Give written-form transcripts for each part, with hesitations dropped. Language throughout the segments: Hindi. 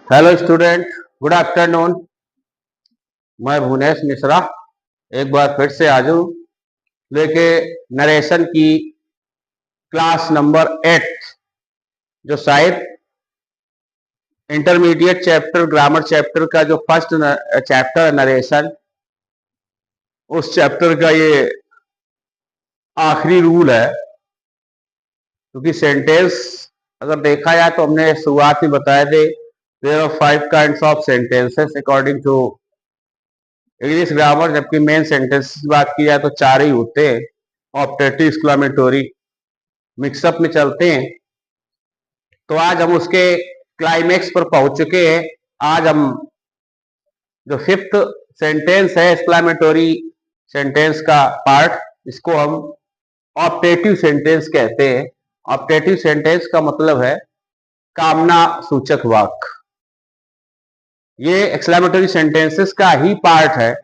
Hello student, good afternoon. मैं भुवनेश मिश्रा एक बार फिर से आज हूँ लेके नरेशन की क्लास नंबर 8, जो शायद इंटरमीडिएट चैप्टर ग्रामर चैप्टर का जो फर्स्ट चैप्टर है नरेशन, उस चैप्टर का ये आखिरी रूल है। क्योंकि सेंटेंस अगर देखा जाए तो हमने शुरुआत में बताए थे there are 5 kinds of sentences according to English grammar, जबकि मेन सेंटेंस की बात की जाए तो 4 ही होते हैं। ऑप्टेटिव, एक्सक्लेमेटोरी, मिक्सअप में चलते हैं। तो आज हम उसके क्लाइमेक्स पर पहुंच चुके हैं। आज हम जो 5th सेंटेंस है एक्सक्लेमेटोरी सेंटेंस का पार्ट, इसको हम ऑप्टेटिव सेंटेंस कहते हैं। ऑप्टेटिव सेंटेंस का मतलब है कामना सूचक वाक्य। ये एक्सक्लेमेटोरी सेंटेंसेस का ही पार्ट है।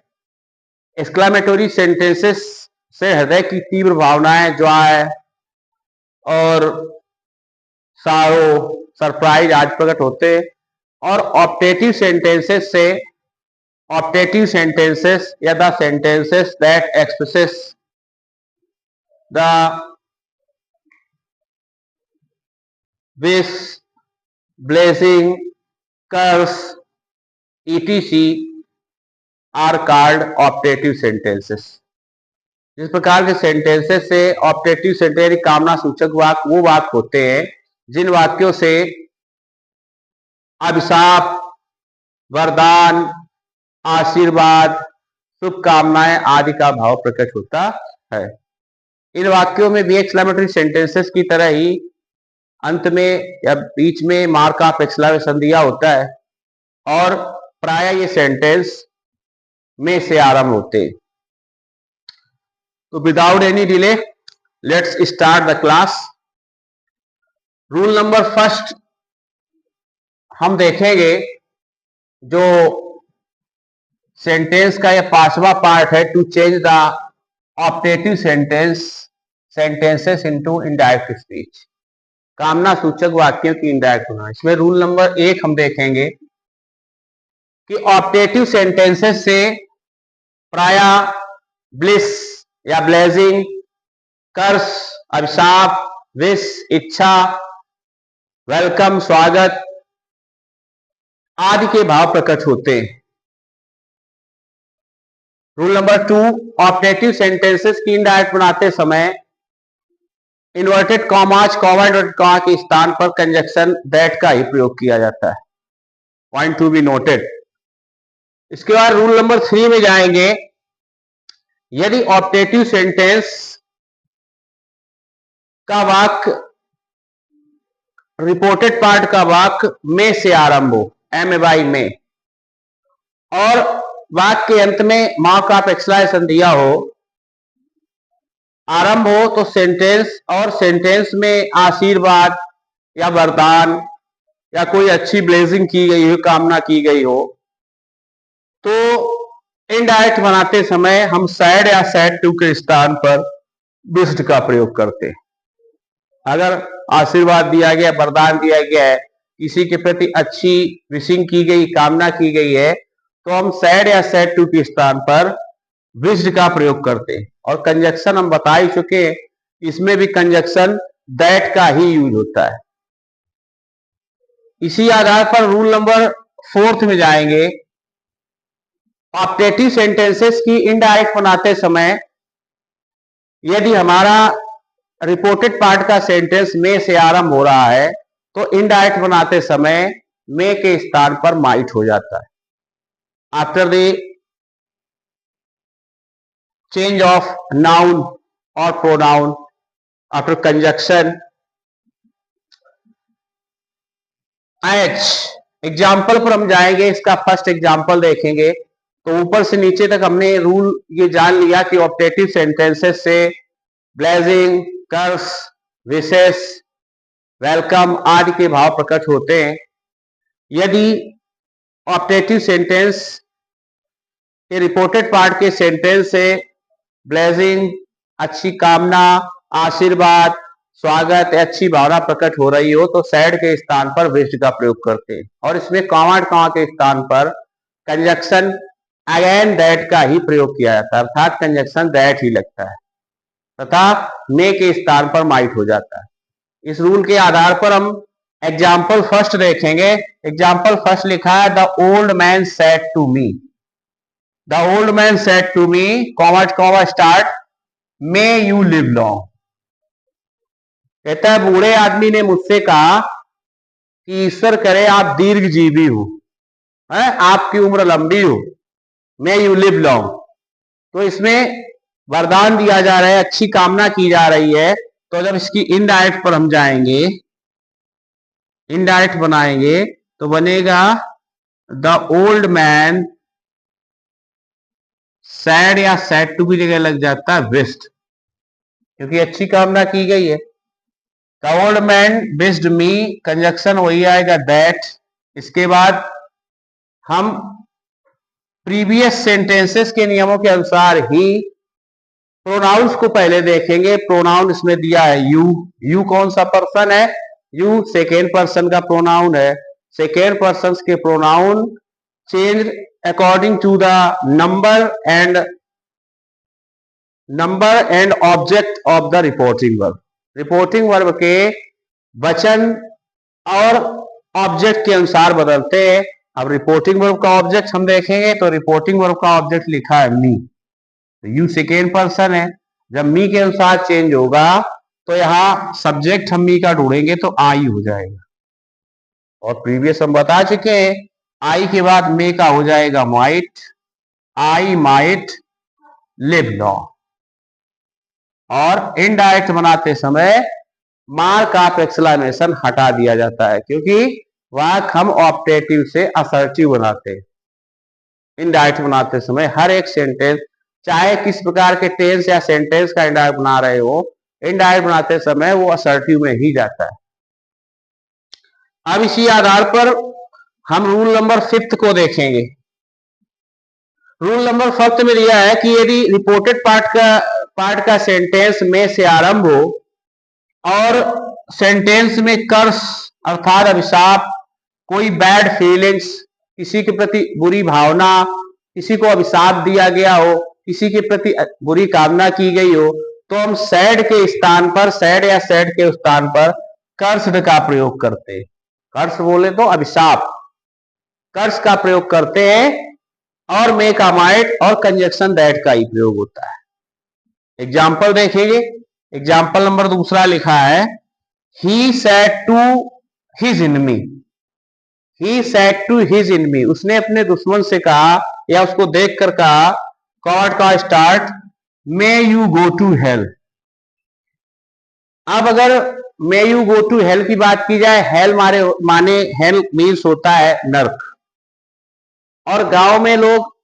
एक्सक्लेमेटोरी सेंटेंसेस से हृदय की तीव्र भावनाएं, ज्वाय और सारो, सरप्राइज आज प्रकट होते हैं। और ऑप्टेटिव सेंटेंसेस से ऑप्टेटिव सेंटेंसेस या the sentences that expresses the wish, blessing, curse, etc are called optative sentences. जिस प्रकार के सेंटेंसेस से ऑप्टेटिव सेंटेंस कामना सूचक वाक्य वो वाक्य होते हैं जिन वाक्यों से अभिशाप, वरदान, आशीर्वाद, शुभकामनाएं आदि का भाव प्रकट होता है। इन वाक्यों में भी एक्सक्लेमेटरी सेंटेंसेस की तरह ही अंत में या बीच में मार्क ऑफ एक्सक्लेमेशन दिया होता है और प्राय ये सेंटेंस में से आरंभ होते। तो without any delay let's start the class. Rule number first हम देखेंगे। जो सेंटेंस का यह 5वां पार्ट है, to change the optative sentences into indirect speech, कामना सूचक वाक्यों की इनडायरेक्ट होना। इसमें रूल नंबर 1 हम देखेंगे कि ऑप्टेटिव सेंटेंसेस से प्राय ब्लिस या ब्लेसिंग, कर्स, अभिशाप, विश, इच्छा, वेलकम, स्वागत आदि के भाव प्रकट होते हैं। रूल नंबर 2, ऑप्टेटिव सेंटेंसेस की इनडायरेक्ट बनाते समय inverted commas, comma inverted comma के स्थान पर कंजक्शन दैट का ही प्रयोग किया जाता है। Point to be noted. इसके बाद रूल नंबर 3 में जाएंगे। यदि ऑप्टेटिव सेंटेंस का वाक्य, रिपोर्टेड पार्ट का वाक्य में से आरंभ हो, एम बाई में, और वाक्य के अंत में मार्क ऑफ एक्सक्लेमेशन दिया हो, आरंभ हो, तो सेंटेंस और सेंटेंस में आशीर्वाद या वरदान या कोई अच्छी ब्लेसिंग की गई हो, कामना की गई हो, तो इनडायरेक्ट बनाते समय हम सैड या सैड टू के स्थान पर विश्ड का प्रयोग करते हैं। अगर आशीर्वाद दिया गया, वरदान दिया गया है, किसी के प्रति अच्छी विशिंग की गई, कामना की गई है, तो हम सैड या सैड टू के स्थान पर विश्ड का प्रयोग करते हैं। और कंजक्शन हम बता ही चुके हैं, इसमें भी कंजक्शन दैट का ही यूज होता है। इसी आधार पर रूल नंबर 4 में जाएंगे। ऑप्टेटिव सेंटेंसेस की इनडायरेक्ट बनाते समय यदि हमारा रिपोर्टेड पार्ट का सेंटेंस में से आरंभ हो रहा है, तो इनडायरेक्ट बनाते समय में के स्थान पर माइट हो जाता है। After the change of noun और प्रोनाउन, आफ्टर कंजक्शन एच। एग्जाम्पल पर हम जाएंगे। इसका फर्स्ट एग्जाम्पल देखेंगे। तो ऊपर से नीचे तक हमने रूल ये जान लिया कि ऑप्टेटिव सेंटेंसेस से ब्लेसिंग, कर्स, विशेष, वेलकम आदि के भाव प्रकट होते हैं। यदि ऑप्टेटिव सेंटेंस के रिपोर्टेड पार्ट के सेंटेंस से ब्लेसिंग, अच्छी कामना, आशीर्वाद, स्वागत या अच्छी भावना प्रकट हो रही हो तो सैड के स्थान पर विश्ड का प्रयोग करते हैं, और इसमें कॉमा के स्थान पर कंजक्शन अगेन दैट का ही प्रयोग किया जाता है, अर्थात कंजक्शन दैट ही लगता है तथा मे के स्थान पर माइट हो जाता है। इस रूल के आधार पर हम एग्जाम्पल फर्स्ट देखेंगे। एग्जाम्पल फर्स्ट लिखा है the old man said to me, the old man said to me comma start may you live long. कहता है बूढ़े आदमी ने मुझसे कहा कि ईश्वर करे आप दीर्घजीवी हो, आपकी उम्र लंबी हो, मे यू लिव लॉन्ग। तो इसमें वरदान दिया जा रहा है, अच्छी कामना की जा रही है। तो जब इसकी इनडायरेक्ट पर हम जाएंगे, इनडायरेक्ट बनाएंगे तो बनेगा द ओल्ड मैन सैड, या सैड टू की जगह लग जाता है विश्ड, क्योंकि अच्छी कामना की गई है। The old man wished me, conjunction वही आएगा दैट। इसके बाद हम प्रीवियस सेंटेंसेस के नियमों के अनुसार ही प्रोनाउंस को पहले देखेंगे। प्रोनाउन इसमें दिया है यू, यू कौन सा पर्सन है? यू सेकेंड पर्सन का प्रोनाउन है। सेकेंड पर्सन के pronoun change according to the number and object of the reporting verb. Reporting verb के वचन और ऑब्जेक्ट के अनुसार बदलते हैं। अब रिपोर्टिंग वर्ब का ऑब्जेक्ट हम देखेंगे तो रिपोर्टिंग वर्ब का ऑब्जेक्ट लिखा है मी, तो यू सेकेंड पर्सन है। जब मी के अनुसार चेंज होगा तो यहां सब्जेक्ट हम मी का ढूंढेंगे तो आई हो जाएगा, और प्रीवियस हम बता चुके हैं आई के बाद मे का हो जाएगा might, I might live long. और इनडायरेक्ट बनाते समय मार्क ऑफ एक्सक्लेमेशन हटा दिया जाता है, क्योंकि वह हम ऑप्टेटिव से असर्टिव बनाते हैं। इनडायरेक्ट बनाते समय हर एक सेंटेंस, चाहे किस प्रकार के टेंस या सेंटेंस का इनडायरेक्ट बना रहे हो, इनडायरेक्ट बनाते समय वो असर्टिव में ही जाता है। अब इसी आधार पर हम रूल नंबर 5 को देखेंगे। रूल नंबर 5 में दिया है कि यदि रिपोर्टेड पार्ट का सेंटेंस में से आरंभ हो और सेंटेंस में कर्स अर्थात अभिशाप, कोई बैड फीलिंग्स, किसी के प्रति बुरी भावना, किसी को अभिशाप दिया गया हो, किसी के प्रति बुरी कामना की गई हो, तो हम सैड के स्थान पर, सैड या सैड के स्थान पर कर्स्ड का प्रयोग करते हैं। कर्स बोले तो अभिशाप, कर्स का प्रयोग करते हैं, और मे का माइट और कंजक्शन दैट का ही प्रयोग होता है। एग्जाम्पल देखेंगे। एग्जाम्पल नंबर 2 लिखा है he said to his enemy, he said to his enemy, उसने अपने दुश्मन से कहा या उसको देखकर कहा, कॉर्ड का start may you go to hell. अब अगर may you go to hell की बात की जाए, हेल माने हेल मीन्स होता है नर्क, और गांव में लोग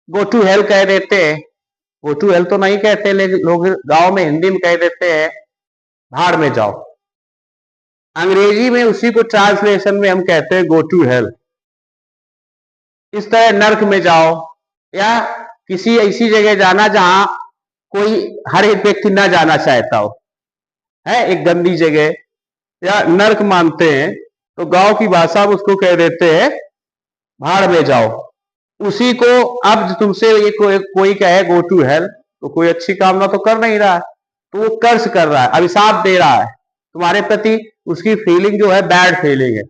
गो टू हेल कह देते हैं। गो टू हेल तो नहीं कहते, लेकिन लोग गांव में हिंदी में कह देते हैं भाड़ में जाओ। अंग्रेजी में उसी को ट्रांसलेशन में हम कहते हैं गो टू हेल। इस तरह नर्क में जाओ, या किसी ऐसी जगह जाना जहां कोई हर एक व्यक्ति ना जाना चाहता हो, है एक गंदी जगह या नर्क मानते हैं, तो गांव की भाषा में उसको कह देते हैं भाड़ में जाओ। उसी को अब तुमसे ये कोई कहे गो टू हेल, तो कोई अच्छी कामना तो कर नहीं रहा है, तो वो कर्ज कर रहा है, अभिशाप दे रहा है तुम्हारे प्रति। उसकी फीलिंग जो है बैड फीलिंग है,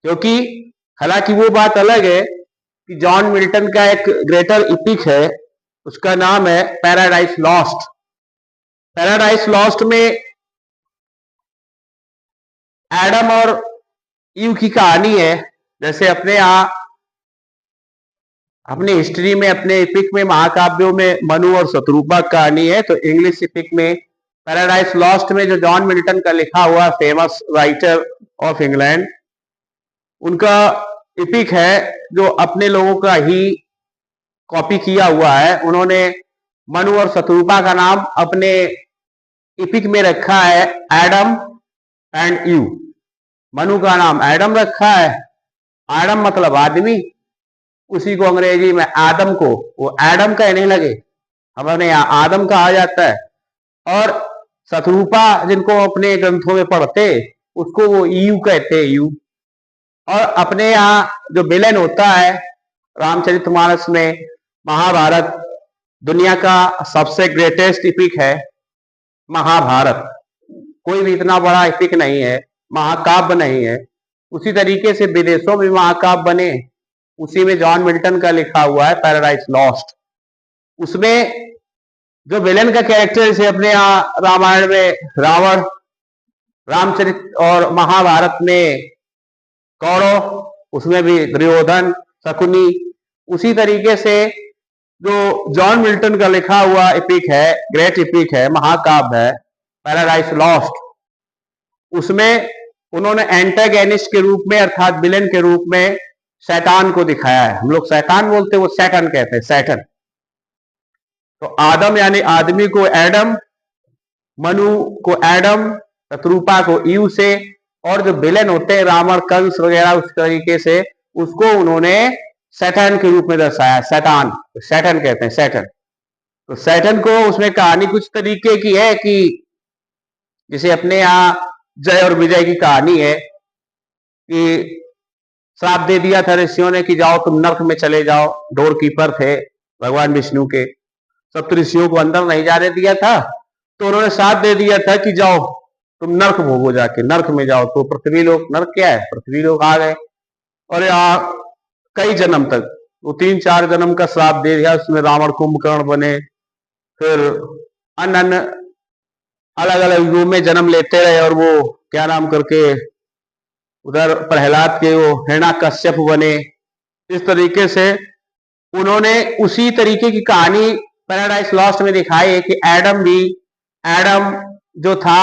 क्योंकि हालांकि वो बात अलग है कि जॉन मिल्टन का एक ग्रेटर इपिक है, उसका नाम है पैराडाइज लॉस्ट। पैराडाइज लॉस्ट में एडम और ईव की कहानी है। जैसे अपने यहाँ अपनी हिस्ट्री में, अपने इपिक में, महाकाव्यों में मनु और शत्रुपा की कहानी है, तो इंग्लिश इपिक में पैराडाइज लॉस्ट में जो जॉन मिल्टन का लिखा हुआ फेमस राइटर ऑफ इंग्लैंड, उनका इपिक है जो अपने लोगों का ही कॉपी किया हुआ है। उन्होंने मनु और शत्रुपा का नाम अपने इपिक में रखा है एडम एंड ईव। मनु का नाम एडम रखा है, एडम मतलब आदमी, उसी को अंग्रेजी में आदम को वो एडम कहने लगे, हमारे यहाँ आदम कहा जाता है। और शत्रुपा जिनको अपने ग्रंथों में पढ़ते उसको वो ईयू कहते हैं, यू। और अपने यहाँ जो विलेन होता है रामचरितमानस में, महाभारत दुनिया का सबसे ग्रेटेस्ट इपिक है महाभारत। कोई भी इतना बड़ा इपिक नहीं है, महाकाव्य नहीं है। उसी तरीके से विदेशों में महाकाव्य बने, उसी में जॉन मिल्टन का लिखा हुआ है पैराडाइज लॉस्ट। उसमें जो विलेन का कैरेक्टर जैसे अपने यहाँ रामायण में रावण, रामचरित और महाभारत में कौरव, उसमें भी दुर्योधन, शकुनी, उसी तरीके से जो जॉन मिल्टन का लिखा हुआ एपिक है, ग्रेट एपिक है, महाकाव्य है पैराडाइज लॉस्ट, उसमें उन्होंने एंटागोनिस्ट के रूप में अर्थात विलेन के रूप में शैतान को दिखाया है। हम लोग शैतान बोलते, वो सैटन कहते हैं, सैटन। तो आदम यानी आदमी को एडम, मनु को एडम, शत्रुपा को ईव से, और जो विलेन होते हैं रावण, कंस वगैरह, उस तरीके से उसको उन्होंने सैटन के रूप में दर्शाया। शैतान, सैटन कहते हैं, सैटन। तो सैटन को उसमें कहानी कुछ तरीके की है कि जैसे अपने यहाँ जय और विजय की कहानी है कि श्राप दे दिया था ऋषियों ने कि जाओ तुम नर्क में चले जाओ। डोर कीपर थे भगवान विष्णु के, सप्त ऋषियों को अंदर नहीं जाने दिया था, तो उन्होंने साथ दे दिया था कि जाओ तुम नर्क भोगो, जाके नर्क में जाओ। तो पृथ्वी लोग, नर्क क्या है, पृथ्वी लोग आ गए और यहाँ कई जन्म तक, वो 3-4 जन्म का श्राप दे दिया। उसमें रावण कुंभकर्ण बने, फिर अन्य अलग अलग युगों में जन्म लेते रहे, और वो क्या नाम करके उधर प्रहलाद के वो हिरण्याकश्यप बने। इस तरीके से उन्होंने उसी तरीके की कहानी पैराडाइज लॉस्ट में दिखाई है कि एडम भी, एडम जो था,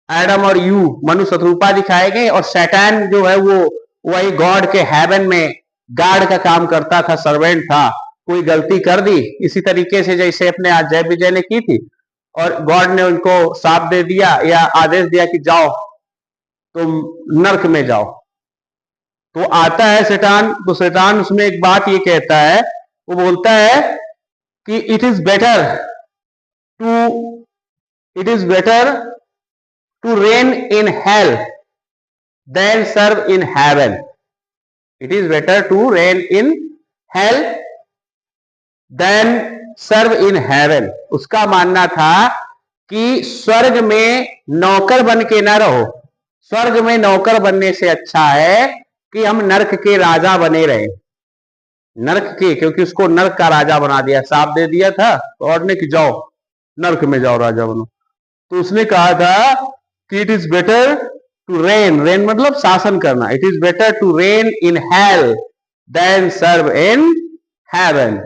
एडम और यू मनु शत्रुपा दिखाए गए, और शैतान जो है वो वही गॉड के हेवन में गार्ड का काम करता था, सर्वेंट था। कोई गलती कर दी इसी तरीके से जैसे अपने आज जय विजय ने की थी, और गॉड ने उनको साथ दे दिया या आदेश दिया कि जाओ तुम नर्क में जाओ। तो आता है शैतान, तो शैतान उसमें एक बात ये कहता है, वो बोलता है कि it is better to reign in hell than serve in heaven. It is better to reign in hell than serve in heaven. उसका मानना था कि स्वर्ग में नौकर बन के ना रहो, स्वर्ग में नौकर बनने से अच्छा है कि हम नर्क के राजा बने रहे। नर्क के, क्योंकि उसको नर्क का राजा बना दिया, साफ दे दिया था गॉड ने कि जाओ नर्क में जाओ, राजा बनो। तो उसने कहा था कि it is better to reign, reign मतलब शासन करना, it is better to reign in hell than serve in heaven.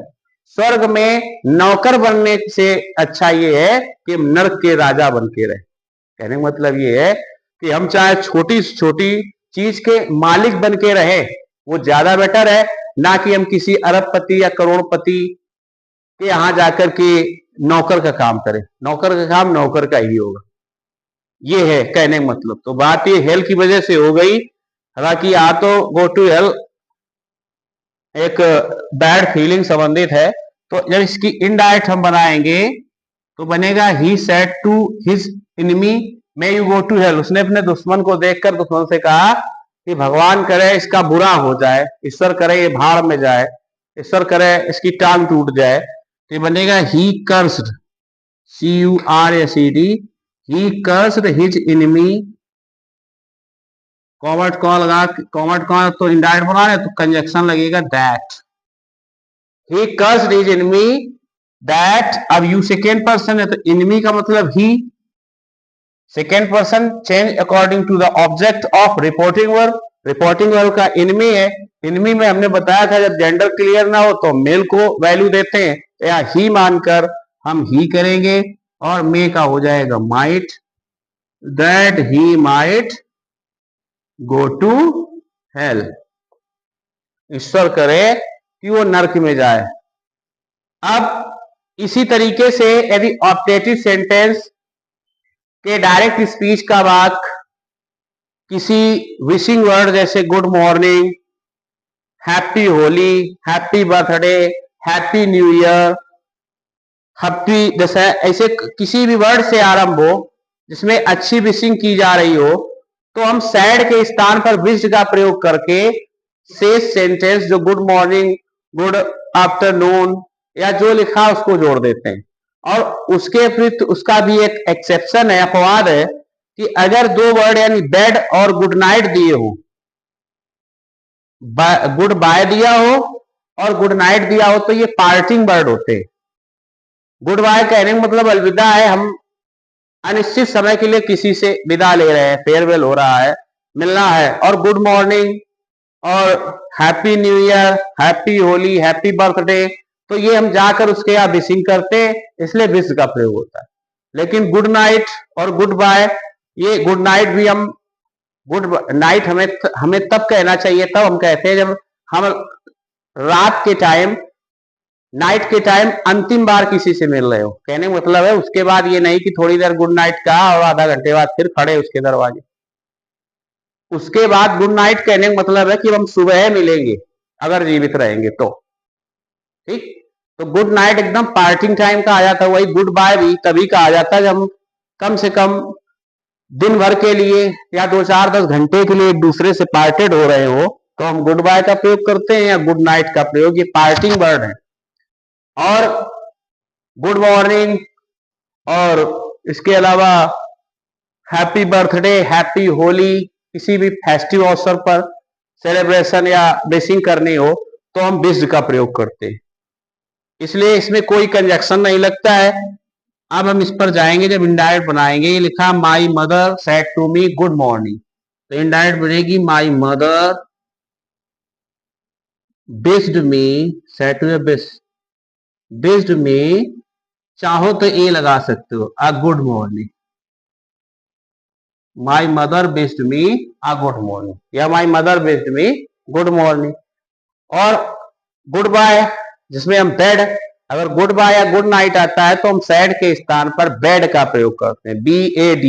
स्वर्ग में नौकर बनने से अच्छा ये है कि हम नर्क के राजा बन के रहे। कहने का मतलब ये है कि हम चाहे छोटी से छोटी चीज के मालिक बन के रहे, वो ज्यादा बेटर है, ना कि हम किसी अरबपति या करोड़पति के यहां जाकर के नौकर का काम करें। नौकर का काम नौकर का ही होगा, ये है कहने का मतलब। तो बात ये हेल की वजह से हो गई। हालांकि यहाँ तो गो टू हेल एक बैड फीलिंग संबंधित है, तो जब इसकी इनडायरेक्ट हम बनाएंगे तो बनेगा he said to his enemy may you go to hell. उसने अपने दुश्मन को देखकर दुश्मन से कहा कि भगवान करे इसका बुरा हो जाए, ईश्वर करे ये भाड़ में जाए, ईश्वर करे इसकी टांग टूट जाए। तो बनेगा ही कर्स्ड, CURSED, ही कर्स्ड हिज एनिमी। कॉमर्ट कॉल लगा, कॉमर्ट कॉल तो इनडायरेक्ट बना रहे तो कंजक्शन लगेगा that. He cursed his enemy that. अब यू सेकेंड पर्सन है तो एनिमी का मतलब ही, second person change according to the object of reporting verb. Reporting verb का एनिमी है। एनिमी में हमने बताया था जब जेंडर क्लियर ना हो तो मेल को वैल्यू देते हैं, या ही मानकर हम ही करेंगे, और मे का हो जाएगा might, that he might go to hell. ईश्वर करे कि वो नरक में जाए। अब इसी तरीके से यदि ऑप्टेटिव सेंटेंस के डायरेक्ट स्पीच का वाक्य किसी विशिंग वर्ड जैसे good morning, happy Holi, happy birthday, happy new year, happy, जैसे ऐसे किसी भी वर्ड से आरंभ हो जिसमें अच्छी विशिंग की जा रही हो, तो हम सैड के स्थान पर विश्ड का प्रयोग करके शेष सेंटेंस जो गुड मॉर्निंग, गुड आफ्टरनून या जो लिखा उसको जोड़ देते हैं। और उसके विपरीत उसका भी एक एक्सेप्शन है, अपवाद है, कि अगर दो वर्ड यानी बेड और गुड नाइट दिए हो, गुड बाय दिया हो और गुड नाइट दिया हो, तो ये पार्टिंग वर्ड होते हैं। गुड बाय कहने का मतलब अलविदा है, हम अनिश्चित समय के लिए किसी से विदा ले रहे हैं, फेयरवेल हो रहा है, मिलना है। और गुड मॉर्निंग और happy new year, happy Holi, happy birthday, तो ये हम जाकर उसके यहाँ विशिंग करते हैं, इसलिए विश का प्रयोग होता है। लेकिन गुड नाइट और गुड बाय, ये गुड नाइट भी हम गुड नाइट हमें तब कहना चाहिए, तब हम कहते हैं जब हम रात के टाइम, नाइट के टाइम अंतिम बार किसी से मिल रहे हो। कहने का मतलब है उसके बाद ये नहीं कि थोड़ी देर गुड नाइट कहा और आधा घंटे बाद फिर खड़े उसके दरवाजे। उसके बाद गुड नाइट कहने का मतलब है कि हम सुबह मिलेंगे अगर जीवित रहेंगे तो। ठीक, तो गुड नाइट एकदम पार्टिंग टाइम का आ जाता है। वही गुड बाय भी तभी कहा जाता है जब हम कम से कम दिन भर के लिए या 2-4-10 घंटे के लिए एक दूसरे से पार्टेड हो रहे हो, तो हम गुड बाय का प्रयोग करते हैं या गुड नाइट का प्रयोग। ये पार्टिंग वर्ड है। और गुड मॉर्निंग और इसके अलावा हैप्पी बर्थडे, हैप्पी होली, किसी भी फेस्टिव अवसर पर सेलिब्रेशन या विशिंग करनी हो तो हम विश्ड का प्रयोग करते हैं, इसलिए इसमें कोई कंजक्शन नहीं लगता है। अब हम इस पर जाएंगे जब इनडायरेक्ट बनाएंगे। ये लिखा my mother said to me good morning, तो इनडायरेक्ट बनेगी my mother wished me, said to wished me, चाहो तो ए लगा सकते हो, a good morning. My mother wished me a good morning या my mother wished me good morning. और गुड बाय जिसमें हम बेड, अगर गुड बाय या गुड नाइट आता है तो हम सैड के स्थान पर बेड का प्रयोग करते हैं, BAD,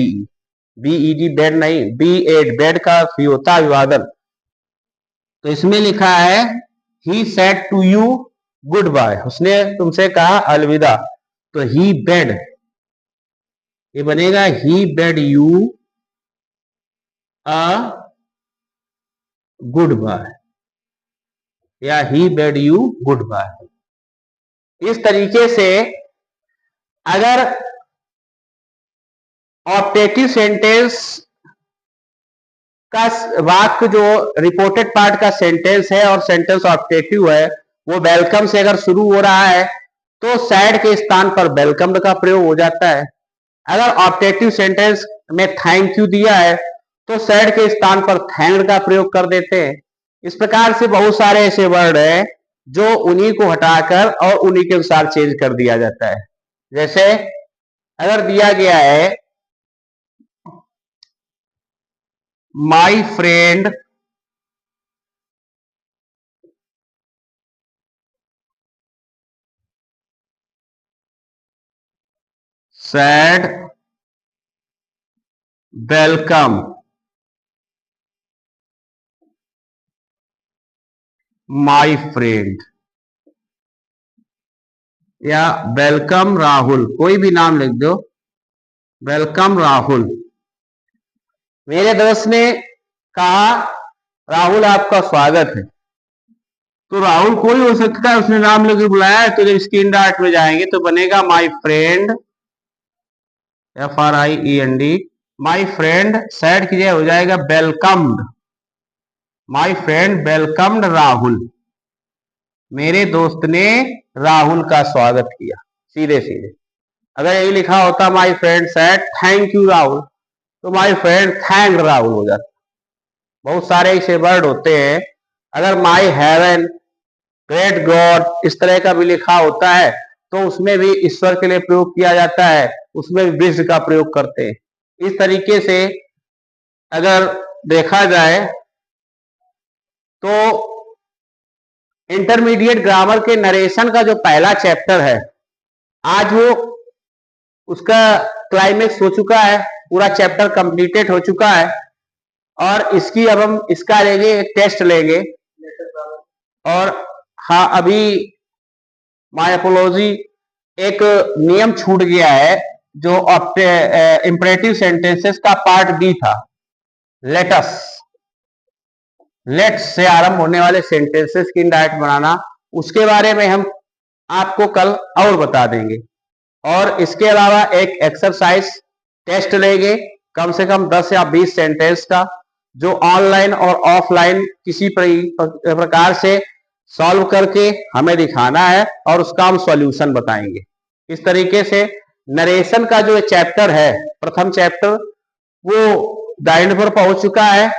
BED बेड नहीं, BAD बेड का भी होता अभिवादन। तो इसमें लिखा है he said to you goodbye, उसने तुमसे कहा अलविदा, तो ही बेड, ये बनेगा he bade you a goodbye या he bade you goodbye. इस तरीके से अगर ऑप्टेटिव सेंटेंस का वाक्य जो रिपोर्टेड पार्ट का सेंटेंस है और सेंटेंस ऑप्टेटिव है, वो वेलकम से अगर शुरू हो रहा है तो सैड के स्थान पर वेलकम का प्रयोग हो जाता है। अगर ऑप्टेटिव सेंटेंस में थैंक यू दिया है तो सैड के स्थान पर थैंक्ड का प्रयोग कर देते हैं। इस प्रकार से बहुत सारे ऐसे वर्ड हैं जो उन्हीं को हटाकर और उन्हीं के अनुसार चेंज कर दिया जाता है। जैसे अगर दिया गया है my friend sad welcome my friend या वेलकम राहुल, कोई भी नाम लिख दो, वेलकम राहुल। मेरे दोस्त ने कहा राहुल आपका स्वागत है, तो राहुल कोई हो सकता है, उसने नाम लेके बुलाया है। तो जब स्क्रीन डार्ट में जाएंगे तो बनेगा my friend, FRIEND, my friend sad की जगह हो जाएगा welcomed, my friend welcomed Rahul, मेरे दोस्त ने राहुल का स्वागत किया, सीधे सीधे। अगर यही लिखा होता my friend sad thank you Rahul, तो माई फ्रेंड थैंक राहुल हो जाता। बहुत सारे ऐसे वर्ड होते हैं। अगर माई हेवन, ग्रेट गॉड, इस तरह का भी लिखा होता है तो उसमें भी ईश्वर के लिए प्रयोग किया जाता है, उसमें भी विश्व का प्रयोग करते हैं। इस तरीके से अगर देखा जाए तो इंटरमीडिएट ग्रामर के नरेशन का जो पहला चैप्टर है, आज वो उसका क्लाइमेक्स हो चुका है, पूरा चैप्टर कंप्लीटेड हो चुका है। और इसकी अब हम इसका लेंगे, एक टेस्ट लेंगे। और हाँ, अभी माय अपोलॉजी, एक नियम छूट गया है जो इंपरेटिव सेंटेंसेस का पार्ट बी था। लेटस, लेट्स से आरंभ होने वाले सेंटेंसेस की इंडायरेक्ट बनाना, उसके बारे में हम आपको कल और बता देंगे। और इसके अलावा एक एक्सरसाइज टेस्ट लेंगे कम से कम 10 या 20 सेंटेंस का, जो ऑनलाइन और ऑफलाइन किसी प्रकार से सॉल्व करके हमें दिखाना है और उसका हम सॉल्यूशन बताएंगे। इस तरीके से नरेशन का जो चैप्टर है, प्रथम चैप्टर, वो द एंड पर पहुंच चुका है।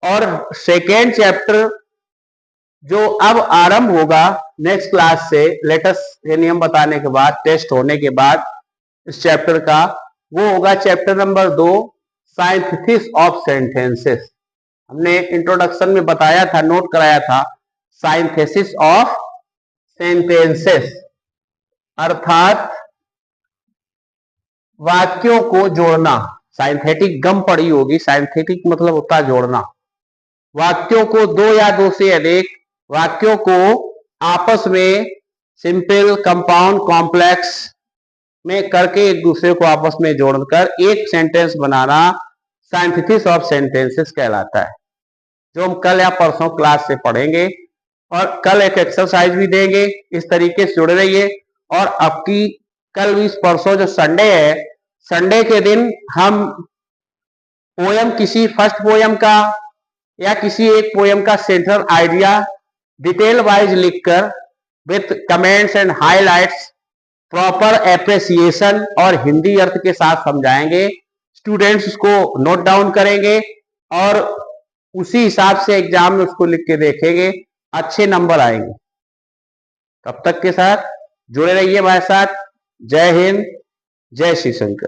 और सेकेंड चैप्टर जो अब आरंभ होगा नेक्स्ट क्लास से, लेटेस्ट ये नियम बताने के बाद, टेस्ट होने के बाद इस चैप्टर का, वो होगा chapter number 2, synthesis of sentences. हमने इंट्रोडक्शन में बताया था, नोट कराया था, साइंथेसिस ऑफ सेंटेंसेस अर्थात वाक्यों को जोड़ना। साइंथेटिक गम पड़ी होगी, साइंथेटिक मतलब होता है जोड़ना। वाक्यों को, दो या दो से अधिक वाक्यों को आपस में सिंपल, कंपाउंड, कॉम्प्लेक्स में करके एक दूसरे को आपस में जोड़कर एक sentence banana synthesis of sentences कहलाता है, जो हम कल या परसों क्लास से पढ़ेंगे। और कल एक एक्सरसाइज भी देंगे। इस तरीके से जुड़े रहिए। और आपकी कल इस परसों जो संडे है, संडे के दिन हम पोयम, किसी फर्स्ट पोयम का या किसी एक पोयम का सेंट्रल आइडिया डिटेल वाइज लिखकर with comments and highlights, proper appreciation और हिंदी अर्थ के साथ समझाएंगे। स्टूडेंट्स उसको नोट डाउन करेंगे और उसी हिसाब से एग्जाम में उसको लिख के देखेंगे, अच्छे नंबर आएंगे। तब तक के साथ जुड़े रहिए हमारे साथ। जय हिंद, जय श्री शंकर।